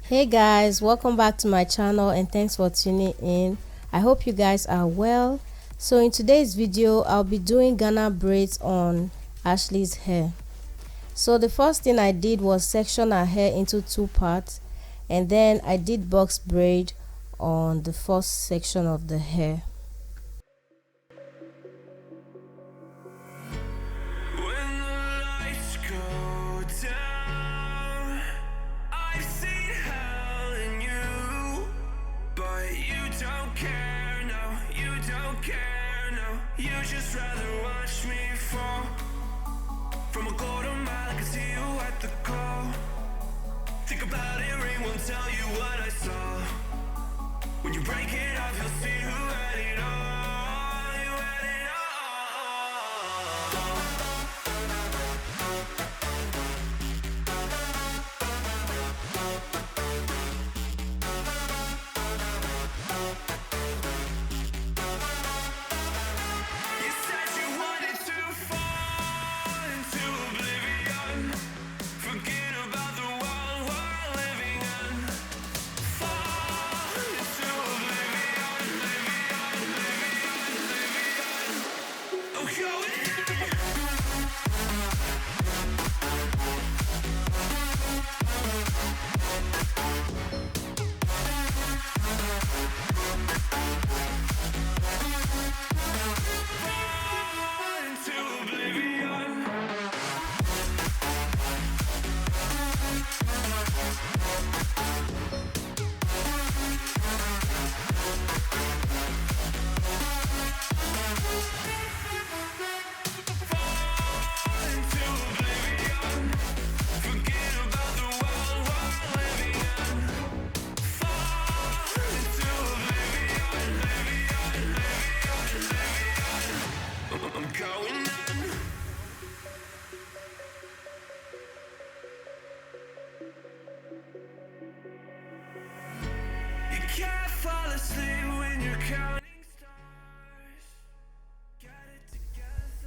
Hey guys, welcome back to my channel and thanks for tuning in. I hope you guys are well. So in today's video I'll be doing Ghana braids on Ashley's hair. So the first thing I did was section her hair into two parts, and then I did box braid on the first section of the hair. You just rather watch me fall from a quarter mile. I can see you at the call. Think about it, ring won't tell you what I saw. When you break it off, you'll see who had it all. You had it all.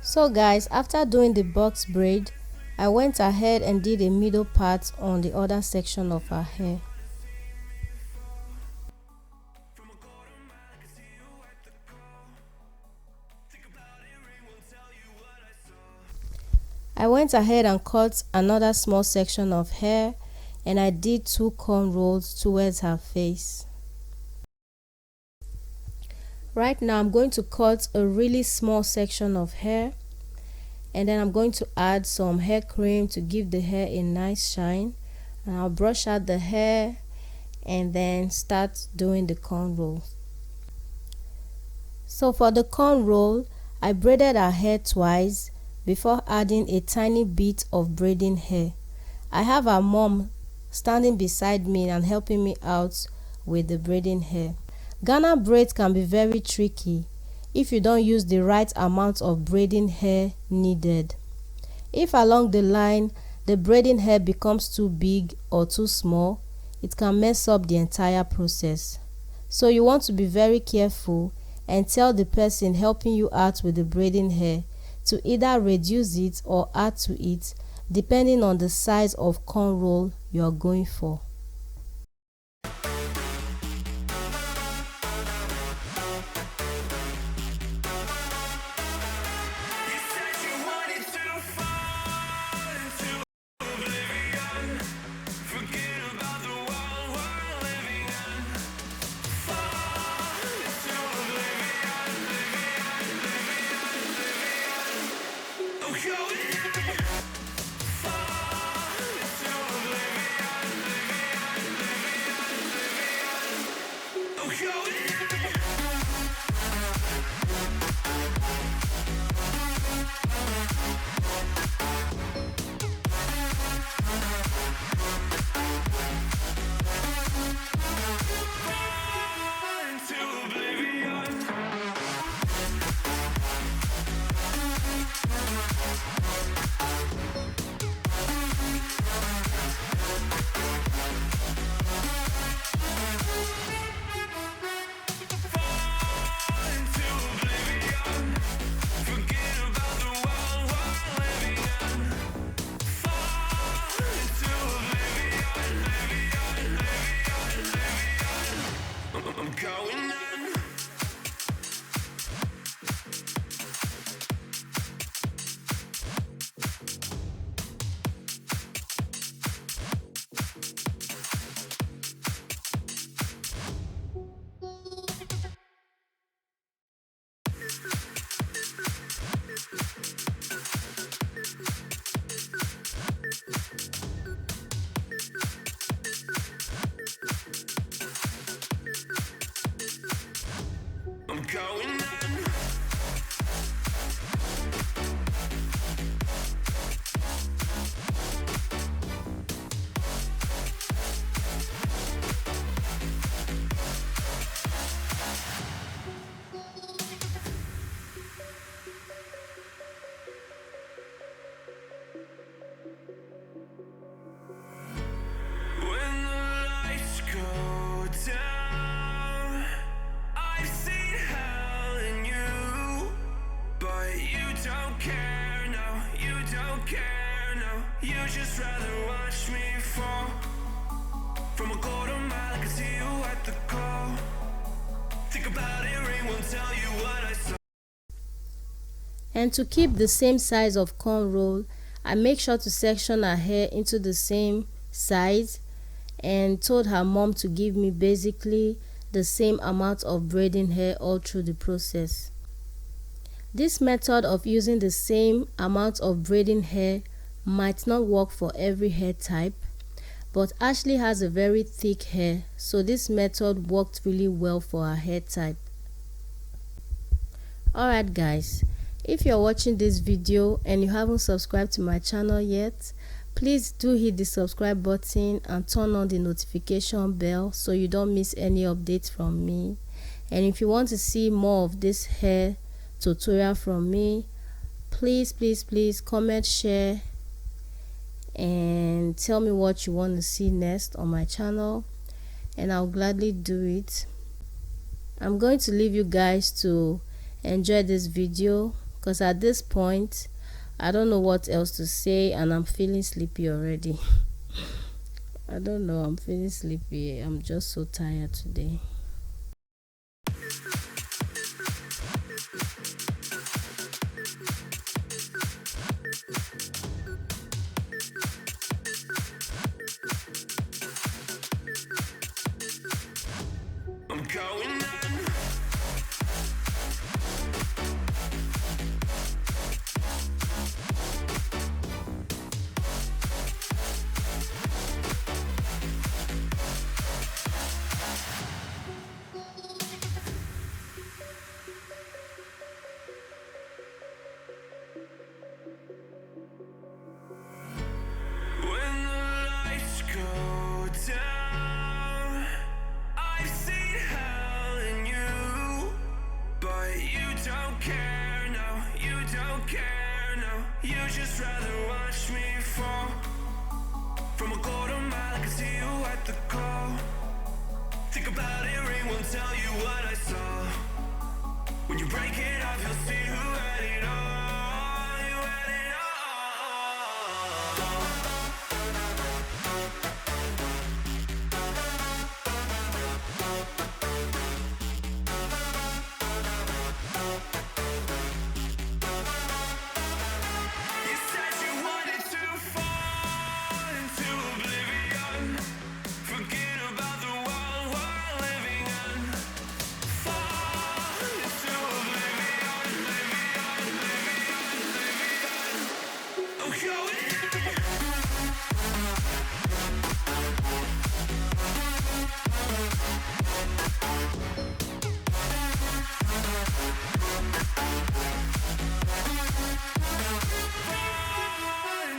So guys, after doing the box braid, I went ahead and did a middle part on the other section of her hair. I went ahead and cut another small section of hair, and I did two cornrows towards her face. Right now I'm going to cut a really small section of hair, and then I'm going to add some hair cream to give the hair a nice shine, and I'll brush out the hair and then start doing the cornrow. So for the cornrow, I braided her hair twice before adding a tiny bit of braiding hair. I have her mom standing beside me and helping me out with the braiding hair. Ghana braids can be very tricky if you don't use the right amount of braiding hair needed. If along the line the braiding hair becomes too big or too small, it can mess up the entire process. So you want to be very careful and tell the person helping you out with the braiding hair to either reduce it or add to it, depending on the size of cornrow you are going for. care, no. You just rather watch me fall. From a quarter mile, I can see you at the call. Think about it, ring won't tell you what I saw. And to keep the same size of corn roll, I make sure to section her hair into the same size and told her mom to give me basically the same amount of braiding hair all through the process. This method of using the same amount of braiding hair might not work for every hair type, but Ashley has a very thick hair, so this method worked really well for her hair type. Alright guys, if you're watching this video and you haven't subscribed to my channel yet, please do hit the subscribe button and turn on the notification bell so you don't miss any updates from me. And if you want to see more of this hair tutorial from me, please comment, share, and tell me what you want to see next on my channel, and I'll gladly do it. I'm going to leave you guys to enjoy this video because at this point I don't know what else to say and I'm feeling sleepy already. I don't know, I'm feeling sleepy. I'm just so tired today. I'm going on. When the lights go down, I've seen hell in you, but you don't care, no, you don't care, no. You just rather watch me fall. From a quarter mile, I can see you at the call. Think about it, ring won't tell you what I saw. When you break it off, you'll see who had it all. You had it all. You said you wanted to fall into oblivion. Forget about the world we're living in. Fall into oblivion, oblivion. I'm going into oblivion.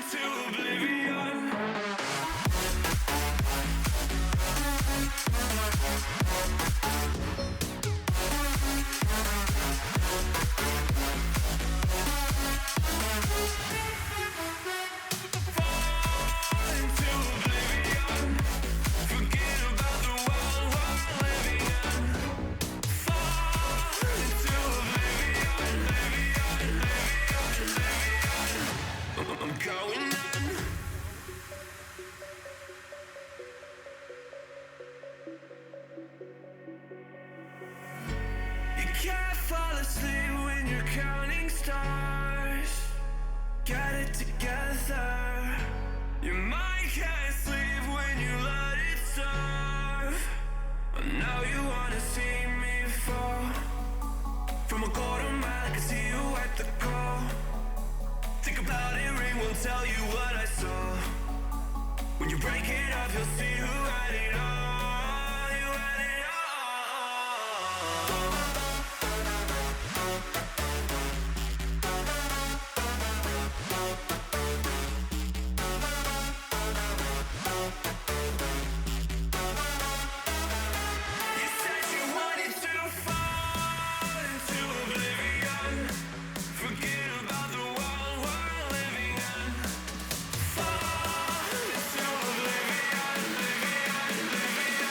Into oblivion. Forget about the world we're living in. Fall into oblivion, I'm going on. You can't fall asleep when you're counting stars. Get it together. Your mind can't sleep when you let it serve. And now you wanna see me fall. From a quarter mile, I can see you at the call. Think about it, ring won't tell you what I saw. When you break it off, you'll see who had it all. You had it all. You said you wanted to fall into oblivion. Forget about the world we're living in. Fall into oblivion, oblivion.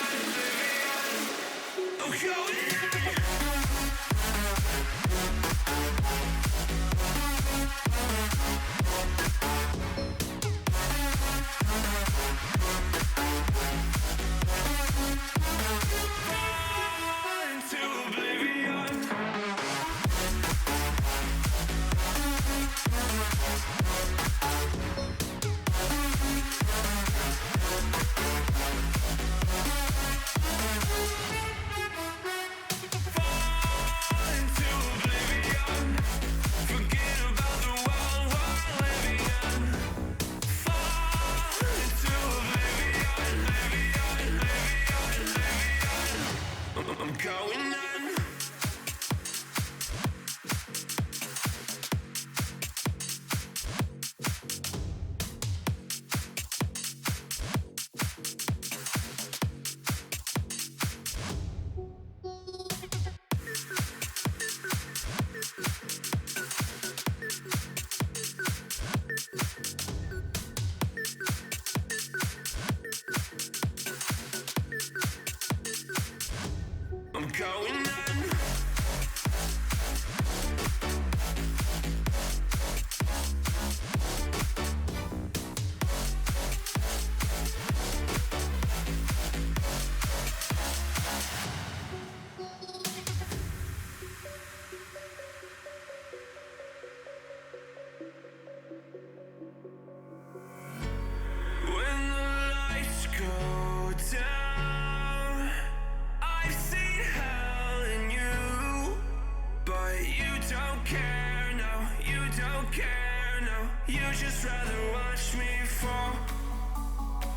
care, no. You just rather watch me fall.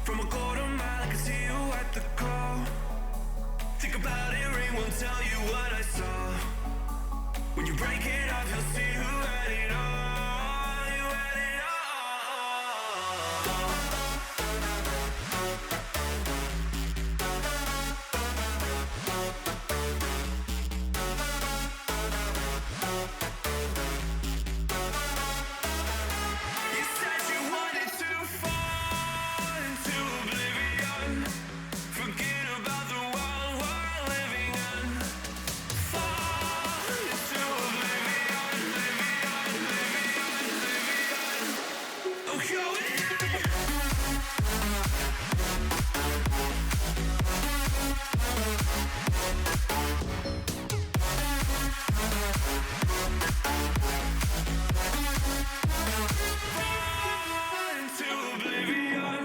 From a quarter mile, I can see you at the call. Think about it, ring won't tell you what I saw. When you break it off, you'll see who had it all. You had it all. You said you wanted to fall into oblivion. Forget about the world we're living in. Fall into oblivion, oblivion. I'm going in. Fall into oblivion.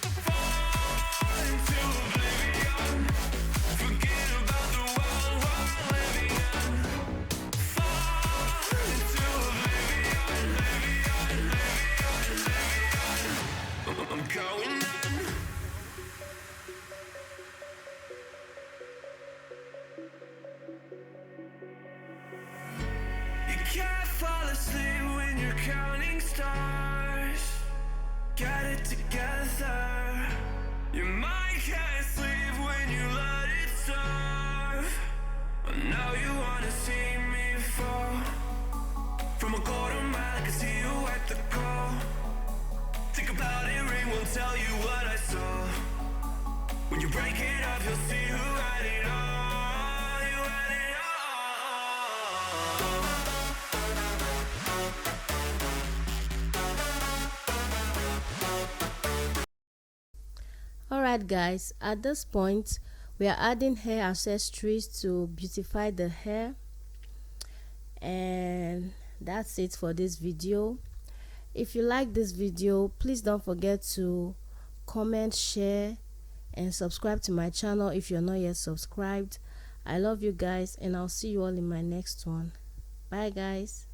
Fall into oblivion. Forget about the world we're living in. Fall into oblivion, I'm going in. You can't fall asleep when you're counting stars. Get it together. Your mind can't sleep when you let it starve. Now you wanna see me fall. From a quarter mile, I can see you at the call. Think about it, ring won't tell you what I saw. When you break it off, you'll see who had it all. You had it all. Alright guys, at this point we are adding hair accessories to beautify the hair, and that's it for this video. If you like this video, please don't forget to comment, share and subscribe to my channel if you're not yet subscribed. I love you guys, and I'll see you all in my next one. Bye guys.